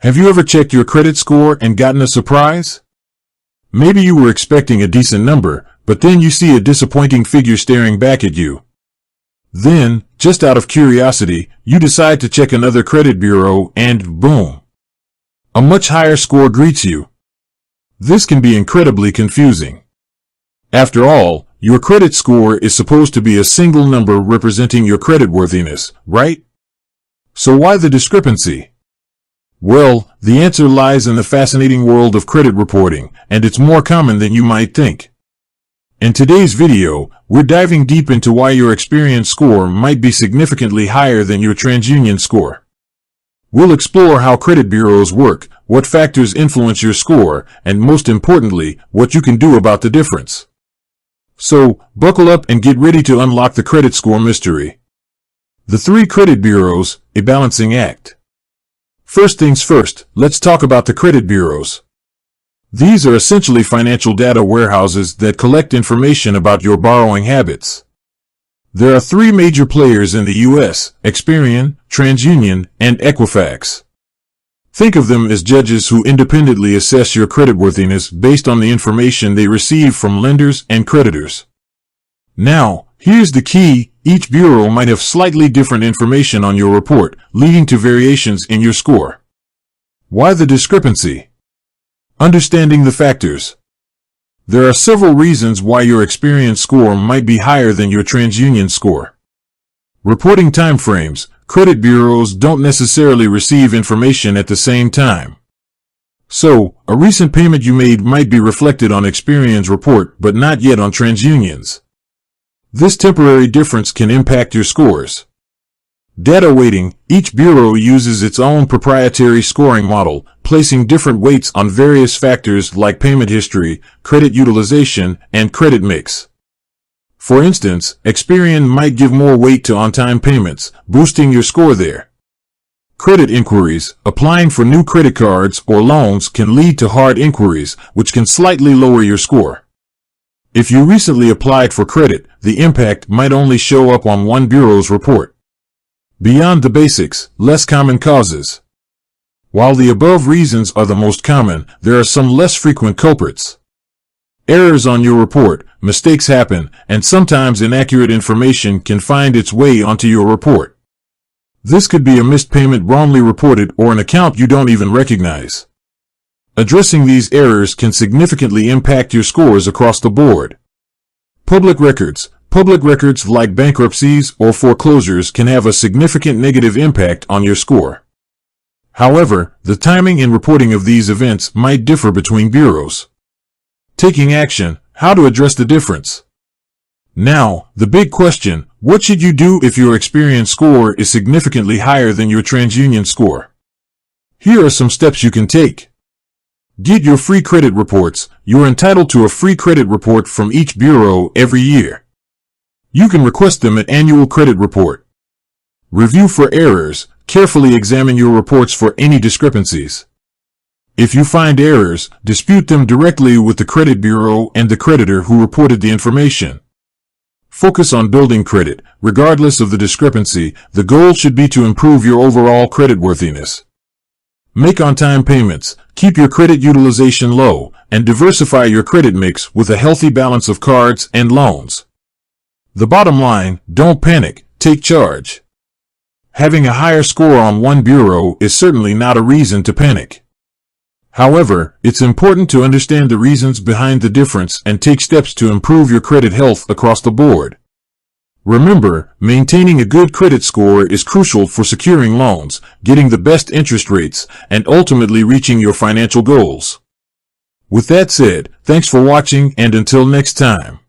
Have you ever checked your credit score and gotten a surprise? Maybe you were expecting a decent number, but then you see a disappointing figure staring back at you. Then, just out of curiosity, you decide to check another credit bureau and boom! A much higher score greets you. This can be incredibly confusing. After all, your credit score is supposed to be a single number representing your creditworthiness, right? So why the discrepancy? Well, the answer lies in the fascinating world of credit reporting, and it's more common than you might think. In today's video, we're diving deep into why your Experian score might be significantly higher than your TransUnion score. We'll explore how credit bureaus work, what factors influence your score, and most importantly, what you can do about the difference. So, buckle up and get ready to unlock the credit score mystery. The 3 credit bureaus, a balancing act. First things first, let's talk about the credit bureaus. These are essentially financial data warehouses that collect information about your borrowing habits. There are 3 major players in the US: Experian, TransUnion, and Equifax. Think of them as judges who independently assess your creditworthiness based on the information they receive from lenders and creditors. Now, here's the key: each bureau might have slightly different information on your report, leading to variations in your score. Why the discrepancy? Understanding the factors. There are several reasons why your Experian score might be higher than your TransUnion score. Reporting timeframes. Credit bureaus don't necessarily receive information at the same time. So, a recent payment you made might be reflected on Experian's report but not yet on TransUnion's. This temporary difference can impact your scores. Data weighting. Each bureau uses its own proprietary scoring model, placing different weights on various factors like payment history, credit utilization, and credit mix. For instance, Experian might give more weight to on-time payments, boosting your score there. Credit inquiries. Applying for new credit cards or loans can lead to hard inquiries, which can slightly lower your score. If you recently applied for credit, the impact might only show up on one bureau's report. Beyond the basics, less common causes. While the above reasons are the most common, there are some less frequent culprits. Errors on your report. Mistakes happen, and sometimes inaccurate information can find its way onto your report. This could be a missed payment wrongly reported or an account you don't even recognize. Addressing these errors can significantly impact your scores across the board. Public records. Public records like bankruptcies or foreclosures can have a significant negative impact on your score. However, the timing and reporting of these events might differ between bureaus. Taking action. How to address the difference. Now, the big question: what should you do if your Experian score is significantly higher than your TransUnion score? Here are some steps you can take. Get your free credit reports. You're entitled to a free credit report from each bureau every year. You can request them at Annual Credit Report. Review for errors. Carefully examine your reports for any discrepancies. If you find errors, dispute them directly with the credit bureau and the creditor who reported the information. Focus on building credit. Regardless of the discrepancy, the goal should be to improve your overall creditworthiness. Make on-time payments, keep your credit utilization low, and diversify your credit mix with a healthy balance of cards and loans. The bottom line: don't panic, take charge. Having a higher score on one bureau is certainly not a reason to panic. However, it's important to understand the reasons behind the difference and take steps to improve your credit health across the board. Remember, maintaining a good credit score is crucial for securing loans, getting the best interest rates, and ultimately reaching your financial goals. With that said, thanks for watching, and until next time.